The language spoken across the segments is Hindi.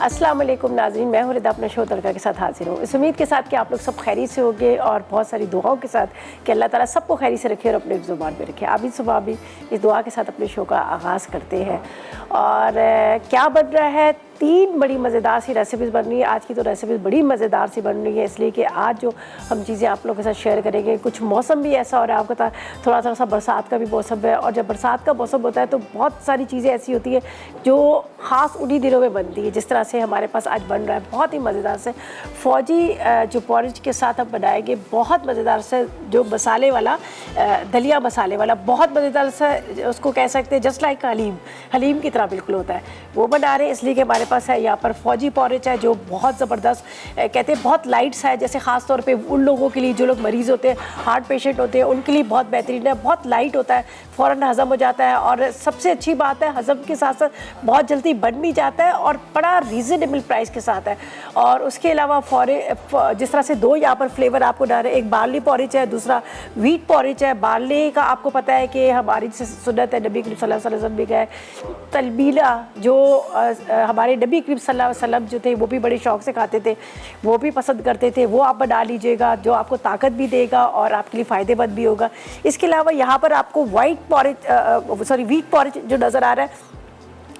अस्सलाम वालेकुम नाज़रीन, मैं हूँ रिदा अपने शो तड़का के साथ हाजिर हूँ। इस उम्मीद के साथ कि आप लोग सब खैरी से होंगे और बहुत सारी दुआओं के साथ कि अल्लाह ताला सबको खैरी से रखे और अपने ज़ुबान पे रखे। आप भी सुबह भी इस दुआ के साथ अपने शो का आगाज़ करते हैं। और क्या बन रहा है, 3 बड़ी मज़ेदार सी रेसिपीज़ बन रही है। आज की तो रेसिपीज़ बड़ी मज़ेदार सी बन रही है, इसलिए कि आज जो हम चीज़ें आप लोगों के साथ शेयर करेंगे, कुछ मौसम भी ऐसा हो रहा है, आपको थोड़ा थोड़ा सा बरसात का भी मौसम है। और जब बरसात का मौसम होता है तो बहुत सारी चीज़ें ऐसी होती है जो ख़ास उन्हीं दिनों में बनती है। जिस तरह से हमारे पास आज बन रहा है बहुत ही मज़ेदार से फ़ौजी जो पॉरेज के साथ हम बनाएंगे, बहुत मज़ेदार से जो मसाले वाला दलिया मसाले वाला, बहुत मज़ेदार से उसको कह सकते हैं जस्ट लाइक हलीम की तरह बिल्कुल होता है, वो बना रहे हैं। इसलिए कि हमारे पास है यहाँ पर फ़ौजी पॉरेज है जो बहुत ज़बरदस्त कहते हैं, बहुत लाइट्स है। जैसे ख़ास तौर पे उन लोगों के लिए जो लोग मरीज़ होते हैं, हार्ट पेशेंट होते हैं, उनके लिए बहुत बेहतरीन है। बहुत लाइट होता है, फ़ौरन हज़म हो जाता है और सबसे अच्छी बात है हज़म के साथ साथ बहुत जल्दी बन भी जाता है और बड़ा रीज़नेबल प्राइस के साथ है। और उसके अलावा जिस तरह से 2 यहाँ पर फ्लेवर आपको डाल रहे हैं, एक बार्ली पॉरेज है, दूसरा व्हीट पॉरेज है। बार्ली का आपको पता है कि हमारी सुन्नत है, नबी करीम सल्लल्लाहु अलैहि वसल्लम भी गए तलबीला, जो हमारे नबी करीम सल्लल्लाहु अलैहि वसल्लम जो थे वो भी बड़े शौक़ से खाते थे, वो भी पसंद करते थे, वो आप बना लीजिएगा, जो आपको ताकत भी देगा और आपके लिए फ़ायदेमंद भी होगा। इसके अलावा यहाँ पर आपको व्हीट पॉरेज जो नज़र आ रहा है,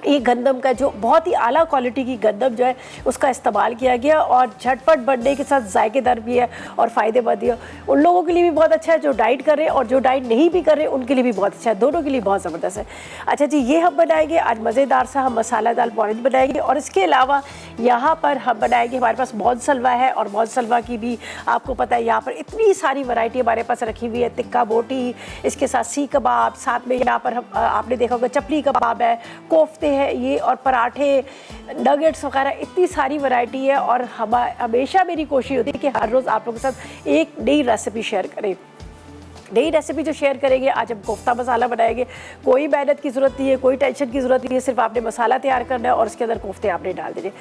ये गंदम का जो बहुत ही आला क्वालिटी की गंदम जो है उसका इस्तेमाल किया गया और झटपट बनने के साथ जायकेदार भी है और फ़ायदेमंद भी है। उन लोगों के लिए भी बहुत अच्छा है जो डाइट कर रहे हैं और जो डाइट नहीं भी कर रहे हैं उनके लिए भी बहुत अच्छा है, दोनों के लिए बहुत ज़बरदस्त है। अच्छा जी, ये हम बनाएंगे आज मज़ेदार सा हम मसाला दाल पॉरेज बनाएंगे। और इसके अलावा यहाँ पर हम बनाएंगे, हमारे पास मौज सलवा है और मौज सलवा की भी आपको पता है यहाँ पर इतनी सारी वैरायटी हमारे पास रखी हुई है। तिक्का बोटी, इसके साथ सी कबाब, साथ में यहाँ पर हम आपने देखा होगा चपली कबाब है, कोफ्ते है ये, और पराठे, नगेट्स वगैरह, इतनी सारी वैरायटी है। और हमेशा मेरी कोशिश होती है कि हर रोज़ आप लोगों के साथ एक नई रेसिपी शेयर करें। नई रेसिपी जो शेयर करेंगे, आज हम कोफ्ता मसाला बनाएंगे। कोई मेहनत की ज़रूरत नहीं है, कोई टेंशन की ज़रूरत नहीं है, सिर्फ आपने मसाला तैयार करना है और उसके अंदर कोफ्ते आपने डाल देने।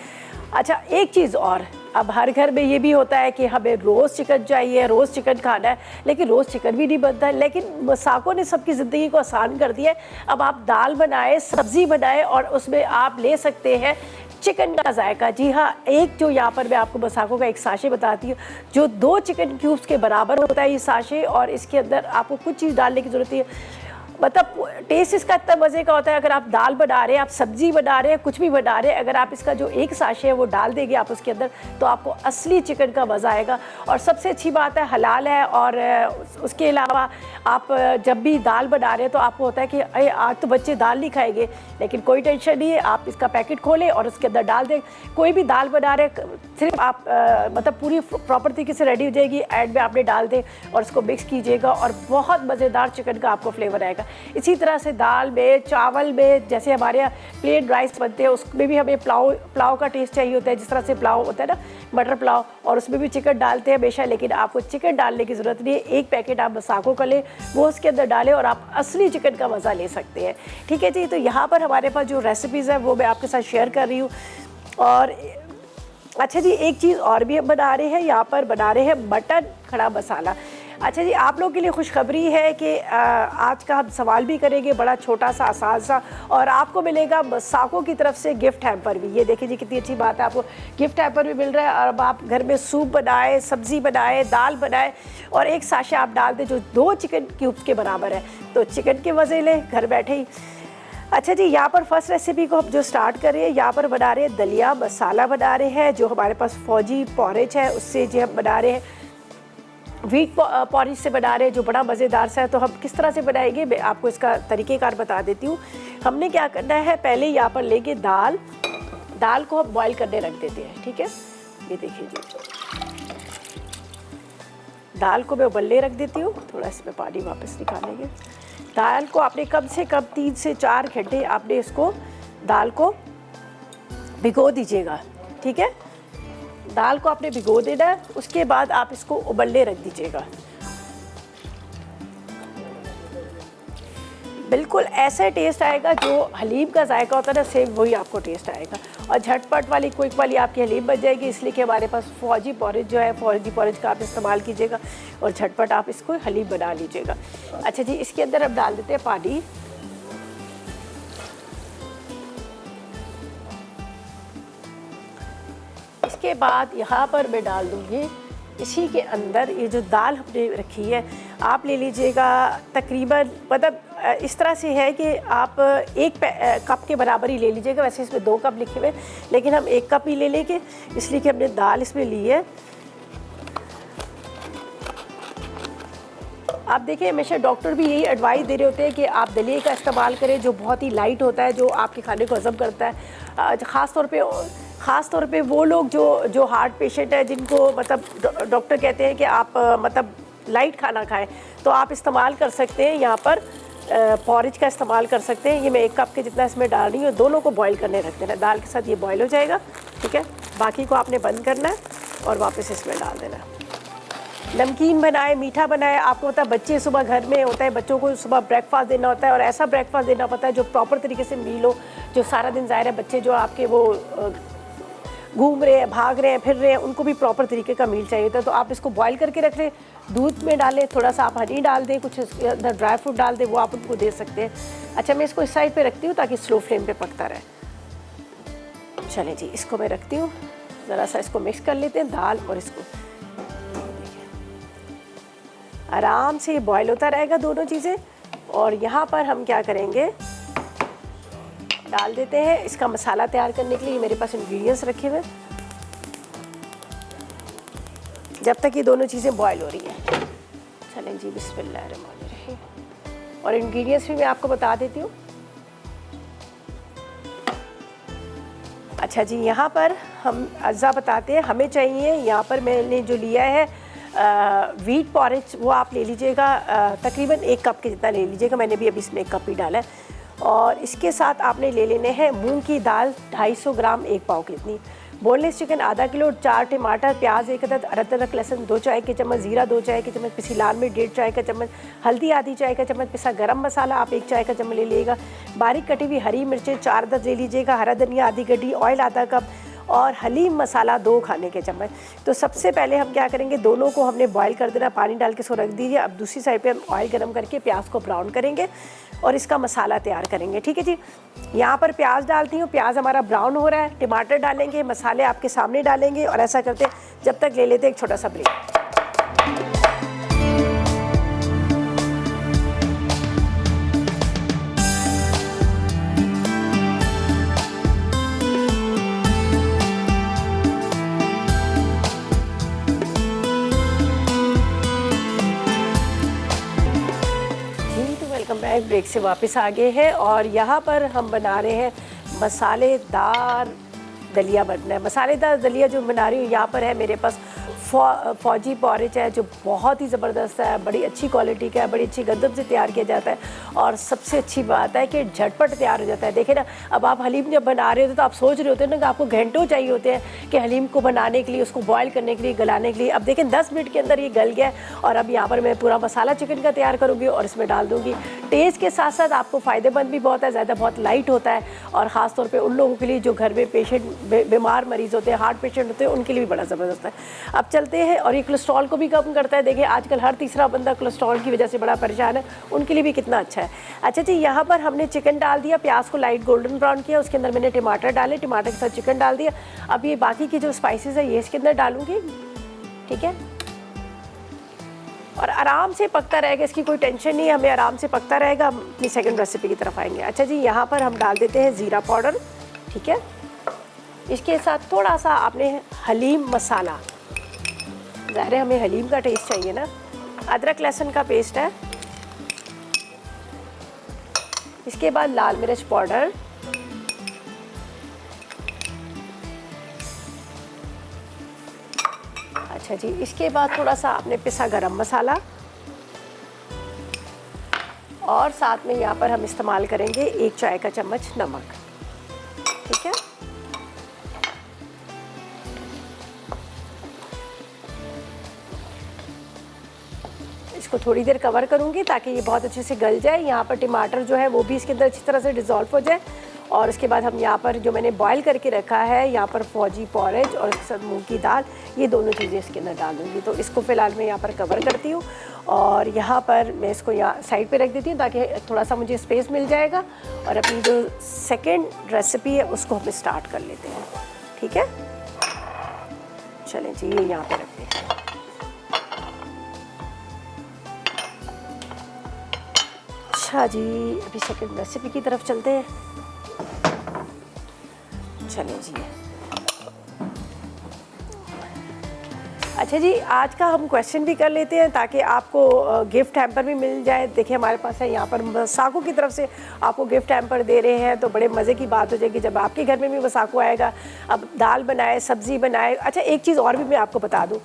अच्छा, एक चीज़ और, अब हर घर में ये भी होता है कि हमें रोज़ चिकन चाहिए, रोज़ चिकन खाना है, लेकिन रोज़ चिकन भी नहीं बनता है। लेकिन मसाकों ने सबकी ज़िंदगी को आसान कर दिया है। अब आप दाल बनाएं, सब्ज़ी बनाएं और उसमें आप ले सकते हैं चिकन का जायका। जी हाँ, एक जो यहाँ पर मैं आपको मसाकों का एक साशे बताती हूँ जो 2 चिकन क्यूब्स के बराबर होता है ये साशे, और इसके अंदर आपको कुछ चीज़ डालने की ज़रूरत है। मतलब टेस्ट इसका इतना मज़े का होता है। अगर आप दाल बना रहे हैं, आप सब्ज़ी बना रहे हैं, कुछ भी बना रहे हैं, अगर आप इसका जो एक साशे है वो डाल देंगे आप उसके अंदर, तो आपको असली चिकन का मज़ा आएगा। और सबसे अच्छी बात है हलाल है। और उसके अलावा आप जब भी दाल बना रहे हैं तो आपको होता है कि अरे आज तो बच्चे दाल नहीं खाएंगे, लेकिन कोई टेंशन नहीं है, आप इसका पैकेट खोलें और उसके अंदर डाल दें। कोई भी दाल बना रहे, सिर्फ आप मतलब पूरी प्रॉपर तरीके से रेडी हो जाएगी, एंड में आपने डाल दें और उसको मिक्स कीजिएगा और बहुत मज़ेदार चिकन का आपको फ्लेवर आएगा। इसी तरह से दाल में, चावल में, जैसे हमारे यहाँ प्लेन राइस बनते हैं उसमें भी हमें पुलाव का टेस्ट चाहिए होता है। जिस तरह से पुलाव होता है ना, मटर पुलाव, और उसमें भी चिकन डालते हैं हमेशा, लेकिन आपको चिकन डालने की ज़रूरत नहीं है। एक पैकेट आप मसाकों का लें, वो उसके अंदर डालें और आप असली चिकन का मज़ा ले सकते हैं। ठीक है जी, तो यहाँ पर हमारे पास जो रेसिपीज़ है वो मैं आपके साथ शेयर कर रही हूँ। और अच्छा जी, एक चीज़ और भी हम बना रहे हैं, यहाँ पर बना रहे हैं मटन खड़ा मसाला। अच्छा जी, आप लोगों के लिए खुशखबरी है कि आज का हम सवाल भी करेंगे, बड़ा छोटा सा आसान सा, और आपको मिलेगा मसाकों की तरफ से गिफ्ट हैम्पर भी। ये देखिए जी कितनी अच्छी बात है, आपको गिफ्ट हैम्पर भी मिल रहा है। और अब आप घर में सूप बनाए, सब्ज़ी बनाए, दाल बनाए और एक साशे आप डाल दें जो 2 चिकन क्यूब्स के बराबर है, तो चिकन के मज़े लें घर बैठे ही। अच्छा जी, यहाँ पर फर्स्ट रेसिपी को हम जो स्टार्ट कर रहे हैं, यहाँ पर बना रहे हैं दलिया मसाला बना रहे हैं। जो हमारे पास फ़ौजी पॉरेज है उससे जो हम बना रहे हैं, व्हीट पॉरेज से बना रहे हैं जो बड़ा मज़ेदार सा है। तो हम किस तरह से बनाएंगे मैं आपको इसका तरीक़ेकार बता देती हूँ। हमने क्या करना है, पहले यहाँ पर लेके दाल को हम बॉईल करने रख देते हैं। ठीक है, ये देखिए जी, दाल को मैं उबलने रख देती हूँ। थोड़ा इसमें पानी वापस निकालेंगे। दाल को आपने कम से कम 3 से 4 घंटे आपने इसको दाल को भिगो दीजिएगा। ठीक है, दाल को आपने भिगो देना है, उसके बाद आप इसको उबलने रख दीजिएगा। बिल्कुल ऐसा टेस्ट आएगा जो हलीम का जायका होता है ना, सेम वही आपको टेस्ट आएगा। और झटपट वाली क्विक वाली आपकी हलीम बन जाएगी। इसलिए कि हमारे पास फ़ौजी पॉरेज जो है, फ़ौजी पॉरेज का आप इस्तेमाल कीजिएगा और झटपट आप इसको हलीम बना लीजिएगा। अच्छा जी, इसके अंदर हम डाल देते हैं पानी। इसके बाद यहाँ पर मैं डाल दूँगी इसी के अंदर ये जो दाल हमने रखी है, आप ले लीजिएगा तकरीबन, मतलब इस तरह से है कि आप 1 कप के बराबर ही ले लीजिएगा। वैसे इसमें 2 कप लिखे हुए, लेकिन हम 1 कप ही ले लेंगे इसलिए कि हमने दाल इसमें ली है। आप देखिए, हमेशा डॉक्टर भी यही एडवाइस दे रहे होते हैं कि आप दलिए का इस्तेमाल करें जो बहुत ही लाइट होता है, जो आपके खाने को हज़म करता है। ख़ास तौर पे वो लोग जो हार्ट पेशेंट है, जिनको मतलब डॉक्टर कहते हैं कि आप मतलब लाइट खाना खाएं, तो आप इस्तेमाल कर सकते हैं यहाँ पर पॉरेज का इस्तेमाल कर सकते हैं। ये मैं 1 कप के जितना इसमें डाल रही हूँ। दोनों को बॉईल करने रख देना, दाल के साथ ये बॉईल हो जाएगा, ठीक है। बाकी को आपने बंद करना है और वापस इसमें डाल देना है। नमकीन बनाए, मीठा बनाए, आपको पता है बच्चे सुबह घर में होता है, बच्चों को सुबह ब्रेकफास्ट देना होता है, और ऐसा ब्रेकफास्ट देना पड़ता है जो प्रॉपर तरीके से मील हो, जो सारा दिन ज़ाहिर है बच्चे जो आपके वो घूम रहे हैं, भाग रहे हैं, फिर रहे हैं, उनको भी प्रॉपर तरीके का मील चाहिए होता है। तो आप इसको बॉईल करके रख लें, दूध में डालें, थोड़ा सा आप हनी डाल दें, कुछ इसके अंदर ड्राई फ्रूट डाल दें, वो आप उनको दे सकते हैं। अच्छा, मैं इसको इस साइड पे रखती हूँ ताकि स्लो फ्लेम पे पकता रहे। चलें जी, इसको मैं रखती हूँ, ज़रा सा इसको मिक्स कर लेते हैं दाल और इसको। आराम से ये बॉईल होता रहेगा दोनों चीज़ें। और यहाँ पर हम क्या करेंगे, डाल देते हैं इसका मसाला तैयार करने के लिए। मेरे पास इंग्रेडिएंट्स रखे हुए, जब तक ये दोनों चीज़ें बॉईल हो रही हैं। चलें जी, बिस्मिल्लाहिर्रहमानिर्रहीम। और इंग्रेडिएंट्स भी मैं आपको बता देती हूँ। अच्छा जी, यहाँ पर हम अज्जा बताते हैं। हमें चाहिए, यहाँ पर मैंने जो लिया है व्हीट पॉरेज, वो आप ले लीजिएगा तकरीबन 1 कप के जितना ले लीजिएगा। मैंने भी अभी इसमें 1 कप ही डाला है। और इसके साथ आपने ले लेने हैं मूंग की दाल 250 ग्राम, 1 पाव की इतनी, बोनलेस चिकन आधा किलो, 4 टमाटर, प्याज 1 अदद, अदरक लहसुन 2 चाय के चम्मच, जीरा 2 चाय के चम्मच, पिसी लाल मिर्च 1.5 चाय का चम्मच, हल्दी आधी चाय का चम्मच, पिसा गरम मसाला आप 1 चाय का चम्मच ले लीजिएगा, बारीक कटी हुई हरी मिर्चें 4 अदद ले लीजिएगा, हरा धनिया आधी गड्डी, ऑयल आधा कप, और हलीम मसाला 2 खाने के चम्मच। तो सबसे पहले हम क्या करेंगे, दोनों को हमने बॉईल कर देना, पानी डाल के इसको रख दीजिए। अब दूसरी साइड पे हम ऑयल गरम करके प्याज को ब्राउन करेंगे और इसका मसाला तैयार करेंगे, ठीक है जी। यहाँ पर प्याज डालती हूँ, प्याज हमारा ब्राउन हो रहा है, टमाटर डालेंगे, मसाले आपके सामने डालेंगे, और ऐसा करते जब तक ले लेते एक छोटा सा ब्रेक। ब्रेक से वापस आ गए हैं और यहाँ पर हम बना रहे हैं मसालेदार दलिया बनना है। मसालेदार दलिया जो बना रही हूँ, यहाँ पर है मेरे पास फौजी पॉरेज है, जो बहुत ही ज़बरदस्त है, बड़ी अच्छी क्वालिटी का है, बड़ी अच्छी गंदम से तैयार किया जाता है, और सबसे अच्छी बात है कि झटपट तैयार हो जाता है। देखिए ना, अब आप हलीम जब बना रहे होते तो आप सोच रहे होते हैं ना कि आपको घंटों चाहिए होते हैं कि हलीम को बनाने के लिए, उसको बॉयल करने के लिए, गलाने के लिए। अब देखें 10 मिनट के अंदर ये गल गया है। और अब यहाँ पर मैं पूरा मसाला चिकन का तैयार करूँगी और इसमें डाल दूँगी। टेस्ट के साथ साथ आपको फ़ायदेमंद भी बहुत है, ज़्यादा बहुत लाइट होता है, और ख़ास तौर पर उन लोगों के लिए जो घर में पेशेंट बीमार मरीज़ होते हैं, हार्ट पेशेंट होते हैं, उनके लिए भी बड़ा ज़बरदस्त है। अब चलते हैं, और ये कोलेस्ट्रॉल को भी कम करता है। देखिए आजकल हर तीसरा बंदा कोलेस्ट्रॉल की वजह से बड़ा परेशान है, उनके लिए भी कितना अच्छा है। अच्छा जी, यहाँ पर हमने चिकन डाल दिया, प्याज को लाइट गोल्डन ब्राउन किया, उसके अंदर मैंने टमाटर डाले, टमाटर के साथ चिकन डाल दिया। अब ये बाकी की जो स्पाइसेस है ये इसके अंदर डालूंगी, ठीक है, और आराम से पकता रहेगा, इसकी कोई टेंशन नहीं है, हमें आराम से पकता रहेगा। हम अपनी सेकंड रेसिपी की तरफ आएंगे। अच्छा जी, यहाँ पर हम डाल देते हैं ज़ीरा पाउडर, ठीक है। इसके साथ थोड़ा सा आपने हलीम मसाला, ज़ाहिर है हमें हलीम का टेस्ट चाहिए ना, अदरक लहसुन का पेस्ट है। इसके बाद लाल मिर्च पाउडर, अच्छा जी, इसके बाद थोड़ा सा आपने पिसा गरम मसाला, और साथ में यहाँ पर हम इस्तेमाल करेंगे 1 चाय का चम्मच नमक, ठीक है। इसको थोड़ी देर कवर करूँगी ताकि ये बहुत अच्छे से गल जाए। यहाँ पर टमाटर जो है वो भी इसके अंदर अच्छी तरह से डिज़ोल्व हो जाए। और उसके बाद हम यहाँ पर जो मैंने बॉईल करके रखा है, यहाँ पर फौजी पॉरेज और इसके साथ मूंग की दाल, ये दोनों चीज़ें इसके अंदर डाल दूँगी। तो इसको फ़िलहाल मैं यहाँ पर कवर करती हूँ, और यहाँ पर मैं इसको यहाँ साइड पे रख देती हूँ ताकि थोड़ा सा मुझे स्पेस मिल जाएगा। और अपनी जो सेकेंड रेसिपी है उसको हम स्टार्ट कर लेते हैं, ठीक है। चलें जी, ये यहाँ पे रखते हैं। अच्छा जी, अभी सेकंड रेसिपी की तरफ चलते हैं। चलें जी, अच्छा जी, आज का हम क्वेश्चन भी कर लेते हैं ताकि आपको गिफ्ट हैम्पर भी मिल जाए। देखिए हमारे पास है यहाँ पर मसाको की तरफ से आपको गिफ्ट हैम्पर दे रहे हैं, तो बड़े मज़े की बात हो जाएगी जब आपके घर में भी मसाको आएगा। अब दाल बनाए, सब्ज़ी बनाए। अच्छा, एक चीज़ और भी मैं आपको बता दूँ,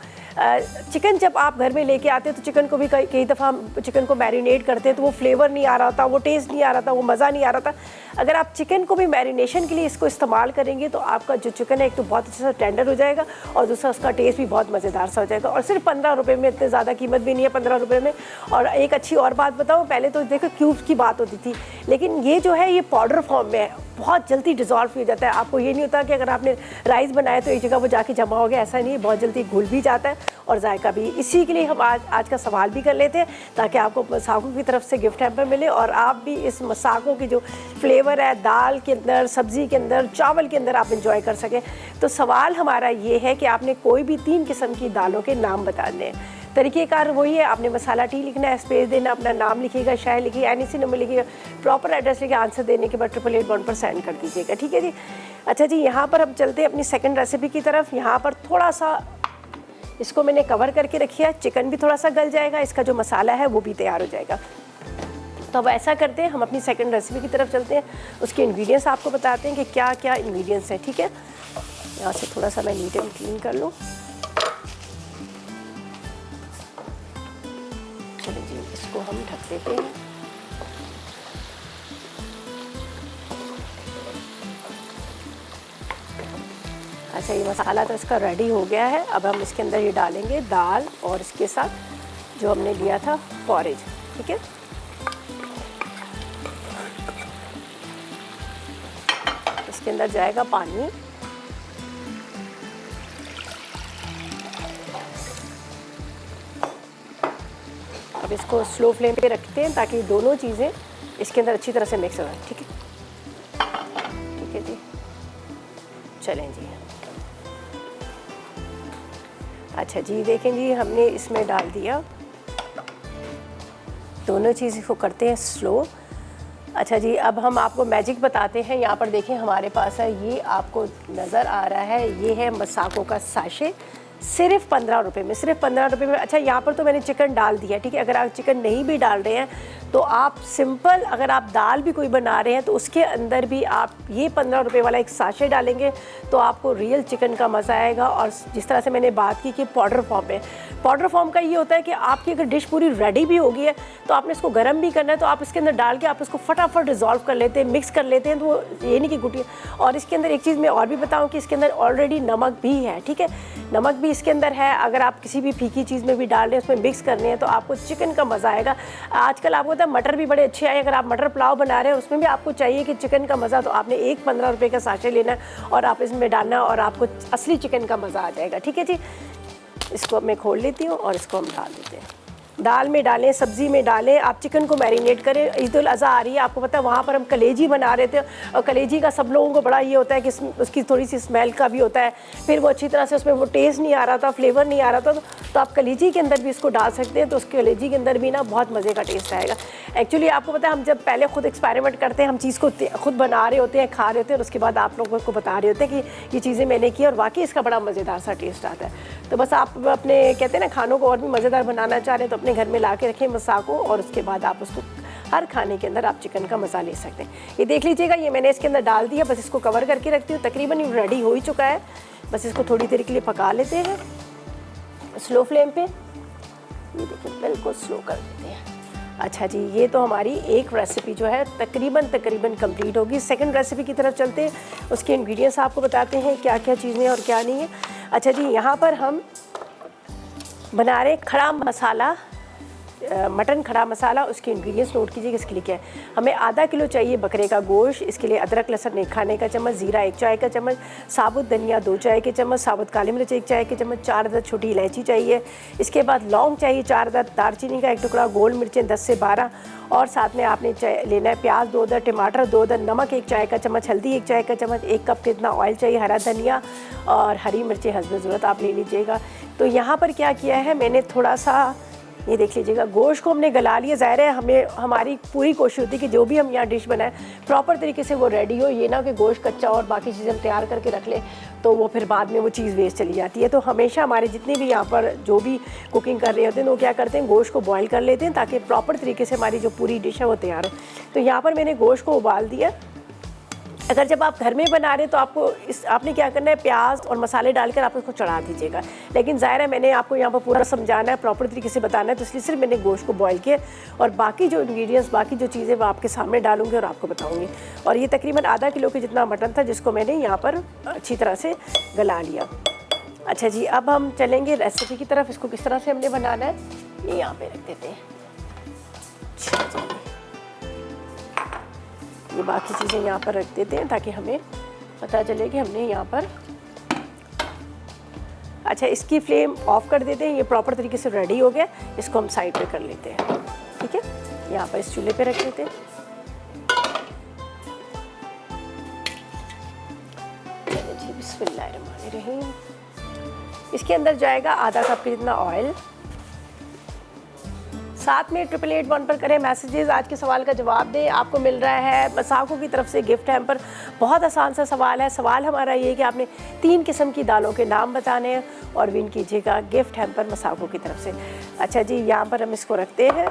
चिकन जब आप घर में लेके आते हैं तो चिकन को भी कई दफ़ा हम चिकन को मैरिनेट करते हैं तो वो फ्लेवर नहीं आ रहा होता, वो टेस्ट नहीं आ रहा था, वो मज़ा नहीं आ रहा था। अगर आप चिकन को भी मैरिनेशन के लिए इसको इस्तेमाल करेंगे तो आपका जो चिकन है एक तो बहुत अच्छे से टेंडर हो जाएगा और दूसरा उसका टेस्ट भी बहुत मज़ेदार सा हो जाएगा। और सिर्फ 15 रुपये में, इतने ज़्यादा कीमत भी नहीं है 15 रुपये में। और एक अच्छी और बात बताऊँ, पहले तो देखो क्यूब्स की बात होती थी, लेकिन ये जो है ये पाउडर फॉर्म में है, बहुत जल्दी डिज़ोल्व हो जाता है। आपको ये नहीं होता कि अगर आपने राइस बनाया तो एक जगह वो जाके जमा हो गया, ऐसा नहीं, बहुत जल्दी घुल भी जाता है और जायका भी। इसी के लिए हम आज का सवाल भी कर लेते हैं ताकि आपको मसाको की तरफ से गिफ्ट हैम्पर मिले और आप भी इस मसाको की जो फ्लेवर है दाल के अंदर, सब्ज़ी के अंदर, चावल के अंदर आप इंजॉय कर सकें। तो सवाल हमारा ये है कि आपने कोई भी 3 किस्म की दालों के नाम बताने हैं। तरीक़ेकार वही है, आपने मसाला टी लिखना है, स्पेस देना, अपना नाम लिखिएगा, शहर लिखिएगा, NEC नंबर लिखिएगा, प्रॉपर एड्रेस लिखिए, आंसर देने के बाद 888 पर सेंड कर दीजिएगा, ठीक है जी। अच्छा जी, यहाँ पर हम चलते हैं अपनी सेकंड रेसिपी की तरफ। यहाँ पर थोड़ा सा इसको मैंने कवर करके रखी है, चिकन भी थोड़ा सा गल जाएगा, इसका जो मसाला है वो भी तैयार हो जाएगा। तो अब ऐसा करते हैं, हम अपनी सेकंड रेसिपी की तरफ चलते हैं। उसके इंग्रेडिएंट्स आपको बताते हैं कि क्या क्या इंग्रेडिएंट्स हैं, ठीक है। यहाँ से थोड़ा सा मैं नीट एंड क्लीन कर लूँ। चलिए जी, इसको हम ढक देते हैं। अच्छा, ये मसाला तो इसका रेडी हो गया है। अब हम इसके अंदर ये डालेंगे दाल और इसके साथ जो हमने लिया था पॉरेज, ठीक है। इसके अंदर जाएगा पानी, अब इसको स्लो फ्लेम पे रखते हैं ताकि दोनों चीज़ें इसके अंदर अच्छी तरह से मिक्स हो जाए, ठीक है। ठीक है जी, चलें जी। अच्छा जी, देखें जी, हमने इसमें डाल दिया, दोनों चीज़ को करते हैं स्लो। अच्छा जी, अब हम आपको मैजिक बताते हैं। यहाँ पर देखें हमारे पास है, ये आपको नज़र आ रहा है, ये है मसाको का साशे, सिर्फ 15 रुपये में, सिर्फ 15 रुपये में। अच्छा, यहाँ पर तो मैंने चिकन डाल दिया, ठीक है। अगर आप चिकन नहीं भी डाल रहे हैं तो आप सिंपल, अगर आप दाल भी कोई बना रहे हैं तो उसके अंदर भी आप ये 15 रुपये वाला एक साशे डालेंगे तो आपको रियल चिकन का मज़ा आएगा। और जिस तरह से मैंने बात की कि पाउडर फॉर्म में, पाउडर फॉर्म का ये होता है कि आपकी अगर डिश पूरी रेडी भी होगी है तो आपने इसको गर्म भी करना है तो आप इसके अंदर डाल के आप इसको फटाफट डिज़ोल्व कर लेते हैं, मिक्स कर लेते हैं, तो ये नहीं कि गुटी। और इसके अंदर एक चीज़ मैं और भी बताऊँ कि इसके अंदर ऑलरेडी नमक भी है, ठीक है, नमक भी इसके अंदर है। अगर आप किसी भी फीकी चीज़ में भी डाल रहे हैं, उसमें मिक्स करने हैं तो आपको चिकन का मज़ा आएगा। आजकल आपको पता है मटर भी बड़े अच्छे आए, अगर आप मटर पुलाव बना रहे हैं उसमें भी आपको चाहिए कि चिकन का मज़ा, तो आपने एक 15 रुपये का साशे लेना है और आप इसमें डालना और आपको असली चिकन का मज़ा आ जाएगा, ठीक है जी। इसको मैं खोल लेती हूँ और इसको हम डाल देते हैं। दाल में डालें, सब्ज़ी में डालें, आप चिकन को मैरिनेट करें। ईद उल अज़हा आ रही है, आपको पता है वहाँ पर हम कलेजी बना रहे थे और कलेजी का सब लोगों को बड़ा ये होता है कि उसकी थोड़ी सी स्मेल का भी होता है, फिर वो अच्छी तरह से उसमें वो टेस्ट नहीं आ रहा था, फ्लेवर नहीं आ रहा था, तो आप कलेजी के अंदर भी इसको डाल सकते हैं, तो उस कलेजी के अंदर भी ना बहुत मज़े का टेस्ट आएगा। एक्चुअली आपको पता है हम जब पहले खुद एक्सपेरिमेंट करते हैं, हम चीज़ को खुद बना रहे होते हैं, खा रहे होते हैं और उसके बाद आप लोगों को बता रहे होते हैं कि ये चीज़ें मैंने की और वाकई इसका बड़ा मज़ेदार सा टेस्ट आता है। तो बस आप अपने कहते हैं ना खानों को और भी मज़ेदार बनाना चाह रहे हैं तो अपने घर में ला के रखें मसाको और उसके बाद आप उसको हर खाने के अंदर आप चिकन का मज़ा ले सकते हैं। ये देख लीजिएगा, ये मैंने इसके अंदर डाल दिया, बस इसको कवर करके रखती हूँ। तकरीबन ये रेडी हो ही चुका है, बस इसको थोड़ी देर के लिए पका लेते हैं स्लो फ्लेम पे। ये देखिए बिल्कुल स्लो कर देते हैं। अच्छा जी, ये तो हमारी एक रेसिपी जो है तकरीबन कंप्लीट होगी। सेकंड रेसिपी की तरफ चलते हैं, उसके इंग्रेडिएंट्स आपको बताते हैं क्या क्या चीज़ें और क्या नहीं है। अच्छा जी, यहाँ पर हम बना रहे खड़ा मसाला मटन खड़ा मसाला, उसके इंग्रेडिएंट्स नोट कीजिएगा। इसके लिए क्या है, हमें आधा किलो चाहिए बकरे का गोश्त। इसके लिए अदरक लहसुन 1 खाने का चम्मच, ज़ीरा 1 चाय का चम्मच, साबुत धनिया 2 चाय के चम्मच, साबुत काली मिर्च 1 चाय के चम्मच, 4 अदद छोटी इलायची चाहिए। इसके बाद लौंग चाहिए 4 अदद, दालचीनी का 1 टुकड़ा, गोल मिर्चें 10 से 12, और साथ में आपने लेना है प्याज 2 अदद, टमाटर 2 अदद, नमक 1 चाय का चम्मच, हल्दी 1 चाय का चम्मच, 1 कप कितना ऑयल चाहिए, हरा धनिया और हरी मिर्चें हस्ब ज़रूरत आप ले लीजिएगा। तो यहाँ पर क्या किया है मैंने, थोड़ा सा ये देख लीजिएगा, गोश्त को हमने गला लिया। ज़ाहिर है हमें हमारी पूरी कोशिश होती है कि जो भी हम यहाँ डिश बनाएं प्रॉपर तरीके से वो रेडी हो, ये ना कि गोश्त कच्चा और बाकी चीज़ें हम तैयार करके रख लें तो वो फिर बाद में वो चीज़ वेस्ट चली जाती है। तो हमेशा हमारे जितने भी यहाँ पर जो भी कुकिंग कर रहे होते हैं वो क्या करते हैं, गोश्त को बॉयल कर लेते हैं ताकि प्रॉपर तरीके से हमारी जो पूरी डिश है वो तैयार हो। तो यहाँ पर मैंने गोश्त को उबाल दिया। अगर जब आप घर में बना रहे हैं तो आपने क्या करना है, प्याज और मसाले डालकर आप उसको चढ़ा दीजिएगा। लेकिन ज़ाहिर है मैंने आपको यहाँ पर पूरा समझाना है, प्रॉपर तरीके से बताना है, तो इसलिए सिर्फ मैंने गोश्त को बॉयल किया और बाकी जो इंग्रेडिएंट्स, बाकी जो चीज़ें वो आपके सामने डालूंगी और आपको बताऊंगी। और ये तकरीबन आधा किलो के जितना मटन था जिसको मैंने यहाँ पर अच्छी तरह से गला लिया। अच्छा जी, अब हम चलेंगे रेसिपी की तरफ। इसको किस तरह से हमने बनाना है ये यहाँ पर रख देते हैं। अच्छा जी, ये बाकी चीज़ें यहाँ पर रख देते हैं ताकि हमें पता चले कि हमने यहाँ पर। अच्छा, इसकी फ्लेम ऑफ कर देते हैं। ये प्रॉपर तरीके से रेडी हो गया, इसको हम साइड पे कर लेते हैं। ठीक है, यहाँ पर इस चूल्हे पे रख देते हैं। चलिए जी, बिस्मिल्लाहिर्रहमानिर्रहीम। इसके अंदर जाएगा आधा कप के जितना ऑयल। साथ में 8881 पर करें मैसेजेस, आज के सवाल का जवाब दें। आपको मिल रहा है मसाको की तरफ से गिफ्ट हैम्पर। बहुत आसान सा सवाल है। सवाल हमारा ये है कि आपने 3 किस्म की दालों के नाम बताने हैं और विन कीजिएगा गिफ्ट हैम्पर मसाको की तरफ से। अच्छा जी, यहाँ पर हम इसको रखते हैं।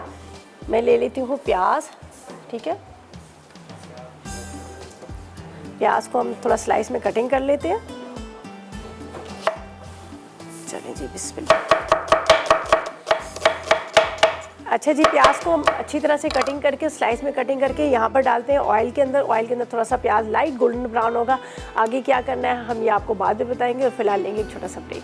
मैं ले लेती हूँ प्याज। ठीक है, प्याज को हम थोड़ा स्लाइस में कटिंग कर लेते हैं। चलें जी, बिस्मिल्लाह। अच्छा जी, प्याज को हम अच्छी तरह से कटिंग करके, स्लाइस में कटिंग करके यहाँ पर डालते हैं ऑयल के अंदर। ऑयल के अंदर थोड़ा सा प्याज लाइट गोल्डन ब्राउन होगा। आगे क्या करना है हम ये आपको बाद में बताएंगे और फिलहाल लेंगे एक छोटा सा ब्रेक।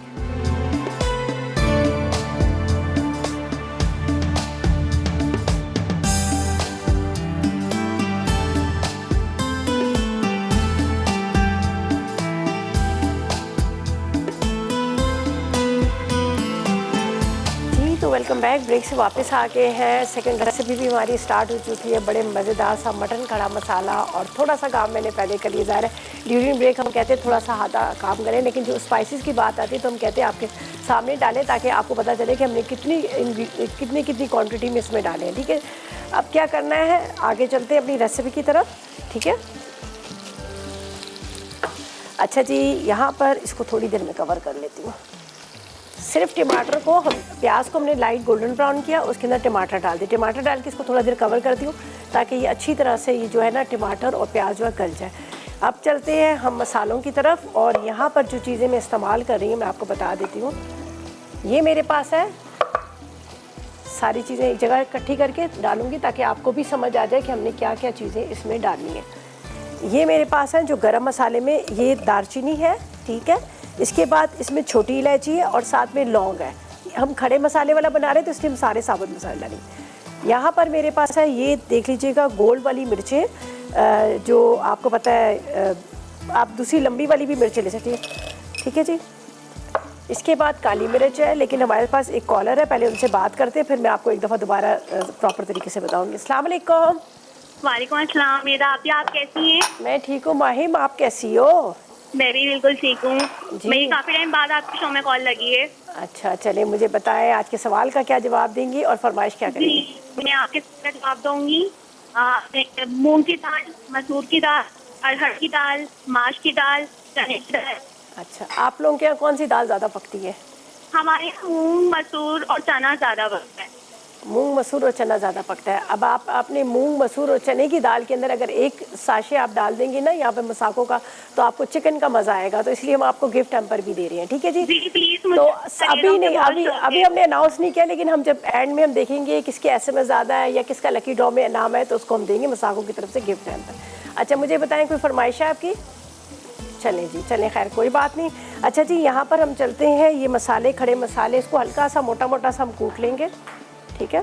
Welcome back. ब्रेक से वापस आ गए हैं। सेकंड रेसिपी भी हमारी स्टार्ट हो चुकी है। बड़े मज़ेदार सा मटन खड़ा मसाला और थोड़ा सा काम मैंने पहले कर लिया। ज़ाहिर है ड्यूरिंग ब्रेक हम कहते हैं थोड़ा सा आधा काम करें, लेकिन जो स्पाइसेस की बात आती है तो हम कहते हैं आपके सामने डालें ताकि आपको पता चले कि हमने कितनी क्वान्टिटी में इसमें डालें। ठीक है, अब क्या करना है, आगे चलते हैं अपनी रेसिपी की तरफ। ठीक है, अच्छा जी, यहाँ पर इसको थोड़ी देर में कवर कर लेती हूँ। सिर्फ टमाटर को हम, प्याज को हमने लाइट गोल्डन ब्राउन किया, उसके अंदर टमाटर डाल दिए। टमाटर डाल के इसको थोड़ा देर कवर करती हूँ ताकि ये अच्छी तरह से ये जो है ना टमाटर और प्याज जो है गल जाए। अब चलते हैं हम मसालों की तरफ। और यहाँ पर जो चीज़ें मैं इस्तेमाल कर रही हूँ मैं आपको बता देती हूँ। ये मेरे पास है, सारी चीज़ें एक जगह इकट्ठी करके डालूँगी ताकि आपको भी समझ आ जाए कि हमने क्या क्या चीज़ें इसमें डालनी है। ये मेरे पास है जो गरम मसाले में, ये दालचीनी है। ठीक है, इसके बाद इसमें छोटी इलायची है और साथ में लौंग है। हम खड़े मसाले वाला बना रहे हैं तो इसलिए हम सारे साबुत मसाले डालेंगे। यहाँ पर मेरे पास है, ये देख लीजिएगा, गोल्ड वाली मिर्चें, जो आपको पता है आप दूसरी लंबी वाली भी मिर्चें ले सकती हैं। ठीक है जी, इसके बाद काली मिर्च है, लेकिन हमारे पास एक कॉलर है, पहले उनसे बात करते हैं फिर मैं आपको एक दफ़ा दोबारा प्रॉपर तरीके से बताऊँगी। अस्सलाम वालेकुम। वालेकुम अस्सलाम। मेरा आप कैसी हैं? मैं ठीक हूँ माहिम, आप कैसी हो? मैं भी बिल्कुल ठीक हूँ। मेरी काफ़ी टाइम बाद आपके शो में कॉल लगी है। अच्छा, चले मुझे बताएं आज के सवाल का क्या जवाब देंगी और फरमाइश क्या करेंगी? मैं आपके सवाल का जवाब दूंगी। मूंग की दाल, मसूर की दाल, अरहर की दाल, माश की दाल, चने की दाल। अच्छा, आप लोगों के यहाँ कौन सी दाल ज़्यादा पकती है? हमारे यहाँ मूंग, मसूर और चना ज़्यादा पकता है। मूंग, मसूर और चना ज़्यादा पकता है। अब आप अपने मूंग, मसूर और चने की दाल के अंदर अगर एक साशे आप डाल देंगी ना यहाँ पे मसाकों का, तो आपको चिकन का मज़ा आएगा। तो इसलिए हम आपको गिफ्ट हैम्पर भी दे रहे हैं। ठीक है जी, तो अभी नहीं, अभी हमने अनाउंस नहीं किया, लेकिन हम जब एंड में हम देखेंगे किसके SMS ज़्यादा है या किसका लकी ड्रॉ में नाम है तो उसको हम देंगे मसाकों की तरफ से गिफ्ट हैम्पर। अच्छा, मुझे बताएं कोई फरमाइश है आपकी? चलें जी, चलें, खैर कोई बात नहीं। अच्छा जी, यहाँ पर हम चलते हैं। ये मसाले, खड़े मसाले, इसको हल्का सा मोटा मोटा सा हम कूट लेंगे। ठीक है,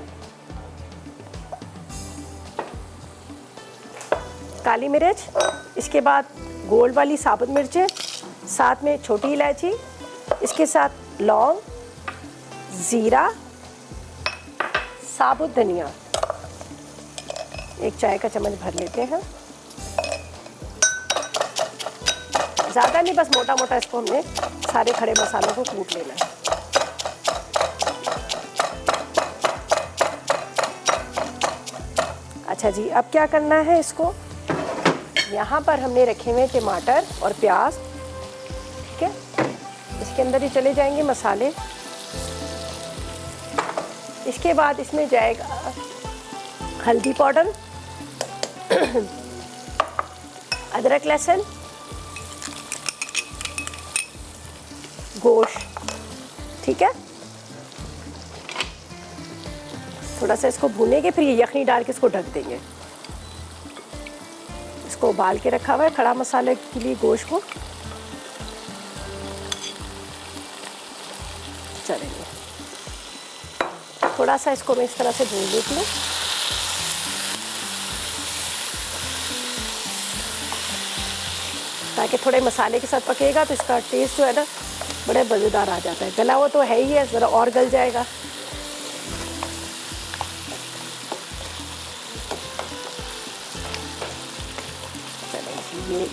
काली मिर्च, इसके बाद गोल्ड वाली साबुत मिर्चें, साथ में छोटी इलायची, इसके साथ लौंग, ज़ीरा, साबुत धनिया 1 चाय का चम्मच भर लेते हैं। ज़्यादा नहीं, बस मोटा मोटा इसको हमने सारे खड़े मसालों को कूट लेना है। अच्छा जी, अब क्या करना है, इसको यहाँ पर हमने रखे हुए टमाटर और प्याज, ठीक है, इसके अंदर ही चले जाएंगे मसाले। इसके बाद इसमें जाएगा हल्दी पाउडर, अदरक लहसुन, गोश्त, ठीक है। थोड़ा सा इसको भूनेंगे, फिर ये यखनी डाल के इसको ढक देंगे। इसको उबाल के रखा हुआ है खड़ा मसाले के लिए गोश्त को। चलेंगे, थोड़ा सा इसको मैं इस तरह से भून लेती हूँ। ताकि थोड़े मसाले के साथ पकेगा तो इसका टेस्ट जो है ना बड़े मज़ेदार आ जाता है। गला हुआ तो है ही है, ज़रा और गल जाएगा। चलिए,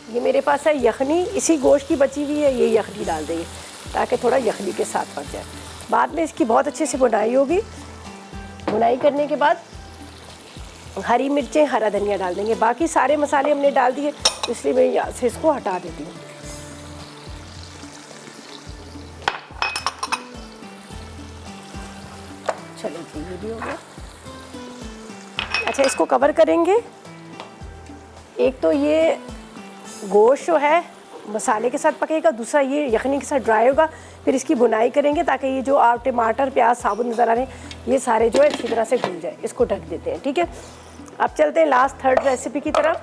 ये मेरे पास है यखनी, इसी गोश्त की बची हुई है, ये यखनी डाल देंगे ताकि थोड़ा यखनी के साथ पक जाए। बाद में इसकी बहुत अच्छे से बुनाई होगी। बुनाई करने के बाद हरी मिर्चें, हरा धनिया डाल देंगे। बाकी सारे मसाले हमने डाल दिए, इसलिए मैं यहाँ से इसको हटा देती हूँ। चलो जी, ये भी हो गया। अच्छा, इसको कवर करेंगे। एक तो ये गोश्त जो है मसाले के साथ पकेगा, दूसरा ये यखनी के साथ ड्राई होगा। फिर इसकी बुनाई करेंगे ताकि ये जो आप टमाटर प्याज साबुत नज़र आ रहे हैं ये सारे जो है अच्छी तरह से भून जाए। इसको ढक देते हैं, ठीक है। अब चलते हैं लास्ट थर्ड रेसिपी की तरफ,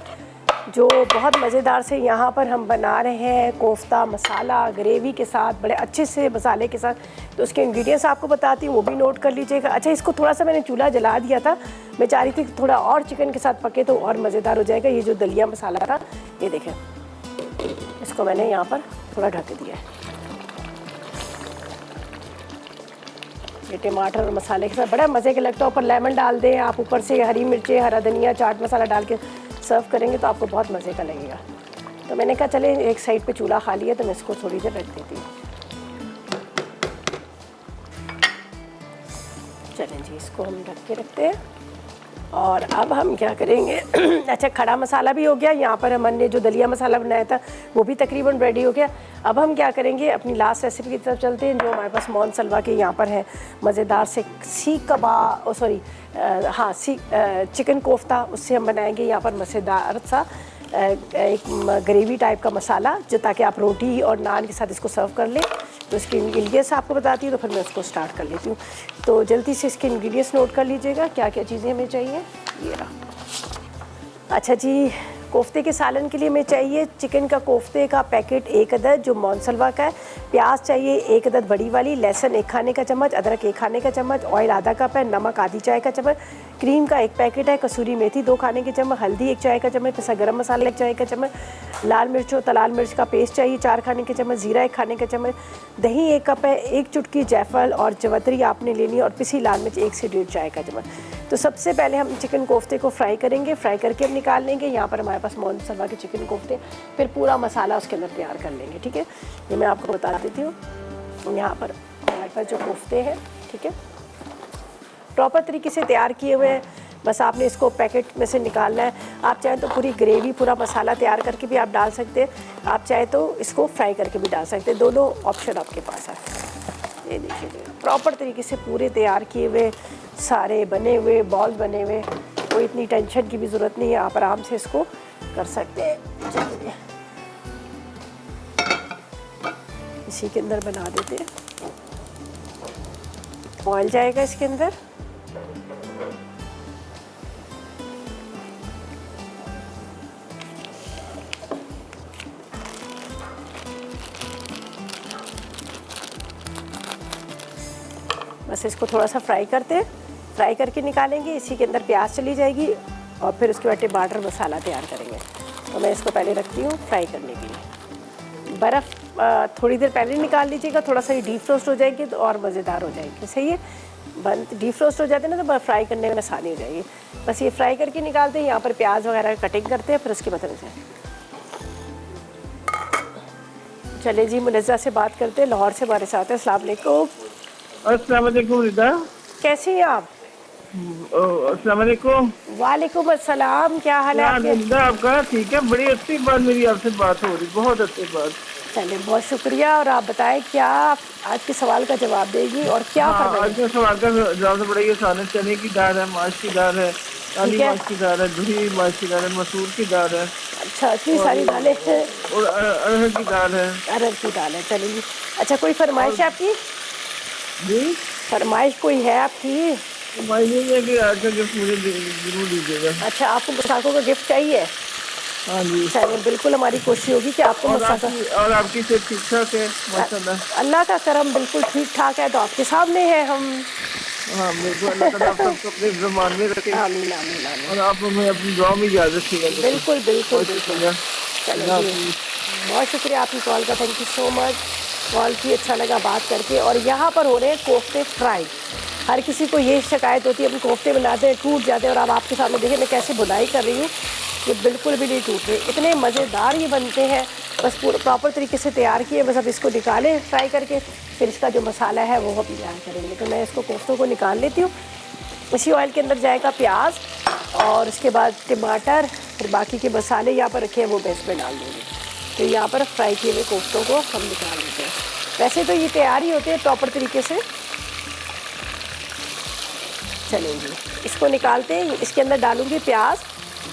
जो बहुत मज़ेदार से यहाँ पर हम बना रहे हैं कोफ्ता मसाला ग्रेवी के साथ, बड़े अच्छे से मसाले के साथ। तो उसके इंग्रेडिएंट्स आपको बताती हूँ, वो भी नोट कर लीजिएगा। अच्छा, इसको थोड़ा सा मैंने चूल्हा जला दिया था, मैं चाह रही थी कि थोड़ा और चिकन के साथ पके तो और मज़ेदार हो जाएगा। ये जो दलिया मसाला था, ये देखें, इसको मैंने यहाँ पर थोड़ा ढक दिया है। ये टमाटर और मसाले के साथ बड़ा मज़े के लगता है। ऊपर लेमन डाल दें आप, ऊपर से हरी मिर्चें, हरा धनिया, चाट मसाला डाल के सर्व करेंगे तो आपको बहुत मज़े का लगेगा। तो मैंने कहा चले एक साइड पे चूल्हा खाली है तो मैं इसको थोड़ी देर रख देती हूँ। चलें जी, इसको हम ढक के रखते हैं। और अब हम क्या करेंगे अच्छा, खड़ा मसाला भी हो गया। यहाँ पर हमने जो दलिया मसाला बनाया था वो भी तकरीबन रेडी हो गया। अब हम क्या करेंगे, अपनी लास्ट रेसिपी की तरफ चलते हैं, जो हमारे पास मोहन सलवा के यहाँ पर है मज़ेदार से सीख कबाब, चिकन कोफ्ता। उससे हम बनाएंगे यहाँ पर मज़ेदार सा एक ग्रेवी टाइप का मसाला, जो ताकि आप रोटी और नान के साथ इसको सर्व कर लें। तो इसके इंग्रेडिएंट्स आपको बताती हूँ, तो फिर मैं उसको स्टार्ट कर लेती हूँ। तो जल्दी से इसके इंग्रेडिएंट्स नोट कर लीजिएगा, क्या क्या चीज़ें हमें चाहिए। ये रहा। अच्छा जी, कोफ्ते के सालन के लिए हमें चाहिए चिकन का कोफ्ते का पैकेट 1 अदद जो मोहनसलवा का है, प्याज चाहिए 1 अदद बड़ी वाली, लहसुन 1 खाने का चम्मच, अदरक 1 खाने का चम्मच, ऑयल आधा कप है, नमक आधी चाय का चम्मच, क्रीम का 1 पैकेट है, कसूरी मेथी 2 खाने के चम्मच, हल्दी 1 चाय का चम्मच, पिसा गरम मसाला 1 चाय का चम्मच, लाल मिर्च और लाल मिर्च का पेस्ट चाहिए 4 खाने के चम्मच, जीरा 1 खाने का चम्मच, दही 1 कप है, 1 चुटकी जायफल और जवतरी आपने लेनी है, और पिसी लाल मिर्च 1 से 1.5 चाय का चम्मच। तो सबसे पहले हम चिकन कोफ्ते को फ्राई करेंगे, फ्राई करके हम निकाल लेंगे। यहाँ पर हमारे पास मोहनसलवा के चिकन कोफ्ते, फिर पूरा मसाला उसके अंदर तैयार कर लेंगे, ठीक है। ये मैं आपको बता देती हूँ। यहाँ पर हमारे पास जो कोफ्ते हैं, ठीक है, प्रॉपर तरीके से तैयार किए हुए हैं। बस आपने इसको पैकेट में से निकालना है। आप चाहें तो पूरी ग्रेवी पूरा मसाला तैयार करके भी आप डाल सकते हैं, आप चाहे तो इसको फ्राई करके भी डाल सकते हैं, दोनों ऑप्शन आपके पास है। ये देखिए, प्रॉपर तरीके से पूरे तैयार किए हुए, सारे बने हुए बॉल्स बने हुए, कोई इतनी टेंशन की भी ज़रूरत नहीं है, आप आराम से इसको कर सकते हैं। चलिए, इसी के अंदर बना देते हैं। ऑयल जाएगा इसके अंदर, बस इसको थोड़ा सा फ्राई करते हैं। फ्राई करके निकालेंगे। इसी के अंदर प्याज चली जाएगी और फिर उसके बाद टमाटर मसाला तैयार करेंगे। तो मैं इसको पहले रखती हूँ फ्राई करने के लिए। बर्फ़ थोड़ी देर पहले निकाल लीजिएगा, थोड़ा सा ये डीप फ्रोस्ट हो जाएगी तो और मज़ेदार हो जाएगी। सही है, बन डीप फ्रोस्ट हो जाते हैं ना तो फ्राई करने में आसानी हो जाएगी। बस ये फ्राई करके निकालते हैं। यहाँ पर प्याज वगैरह कटिंग करते हैं, फिर उसके बदले से चले जी मुनज़्ज़ा से बात करते हैं, लाहौर से हमारे साथ है। अस्सलाम वालेकुम। अस्सलाम वालेकुम रिदा। कैसी हैं आप? अस्सलाम वालेकुम। वालेकुम अस्सलाम, क्या हाल है आपके? रिदा आपका ठीक है? बड़ी अच्छी बात, मेरी आपसे बात हो रही, बहुत अच्छी बात। चलिए बहुत शुक्रिया। और आप बताएं क्या आज के सवाल का जवाब देगी और क्या आज के सवाल का जवाब तो बड़ा ही आसान है। चने की दाल है, माश की दाल है, काली माश की दाल है, धुली माश की दाल है, मसूर की दाल है। अच्छा, इतनी सारी दालें हैं। और अरहर की दाल है। अरहर की दाल है, चलिए। अच्छा, कोई फरमाइश है आपकी? जी, फरमाइश कोई है आपकी? भाई ये है कि आज का गिफ्ट मुझे जरूर दीजिएगा। अच्छा, आपको मुसाकों का गिफ्ट चाहिए? हाँ जी। चलिए, बिल्कुल हमारी कोशिश होगी कि आपको मुसाका। और आपकी सेहत ठीक ठाक है? माशाल्लाह। अल्लाह का करम बिल्कुल ठीक ठाक है। तो आपके सामने है हम। हाँ बिल्कुल, अल्लाह ताला आप सबको अपने ज़मान में रखे। आमीन आमीन आमीन। और आप हमें अपनी दुआ में याद रखिएगा। बिल्कुल बिल्कुल बिल्कुल। शुक्रिया। चलिए जी, बहुत शुक्रिया आपकी कॉल का, thank you so much. Call की, अच्छा लगा बात करके। और यहाँ पर हो रहे हैं कोफ्ते फ्राई। हर किसी को ये शिकायत होती है, हम कोफ्ते बनाते हैं टूट जाते हैं, और अब आपके सामने देखिए मैं कैसे बुनाई कर रही हूँ, ये बिल्कुल भी नहीं टूट रहे। इतने मज़ेदार ये बनते हैं, बस पूरा प्रॉपर तरीके से तैयार किए। बस अब इसको निकालें फ्राई करके, फिर इसका जो मसाला है वो हम तैयार करेंगे। तो मैं इसको कोफ्तों को निकाल लेती हूँ। इसी ऑयल के अंदर जाएगा प्याज और उसके बाद टमाटर, फिर बाकी के मसाले यहाँ पर रखे हैं वो मैं इसमें डाल दूँगी। तो यहाँ पर फ्राई किए हुए कोफ्तों को हम निकाल लेते हैं। वैसे तो ये तैयार ही होते हैं प्रॉपर तरीके से। चलेंगे, इसको निकालते हैं। इसके अंदर डालूँगी प्याज,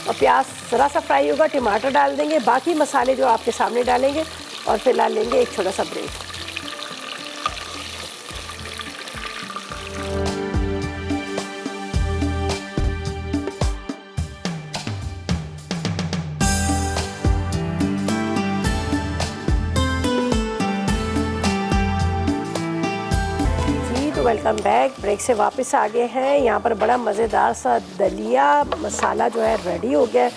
और प्याज ज़रा सा फ्राई होगा, टमाटर डाल देंगे, बाकी मसाले जो आपके सामने डालेंगे, और फिलहाल लेंगे एक छोटा सा ब्रेक। Welcome back. ब्रेक से वापस आ गए हैं। यहाँ पर बड़ा मज़ेदार सा दलिया मसाला जो है रेडी हो गया है।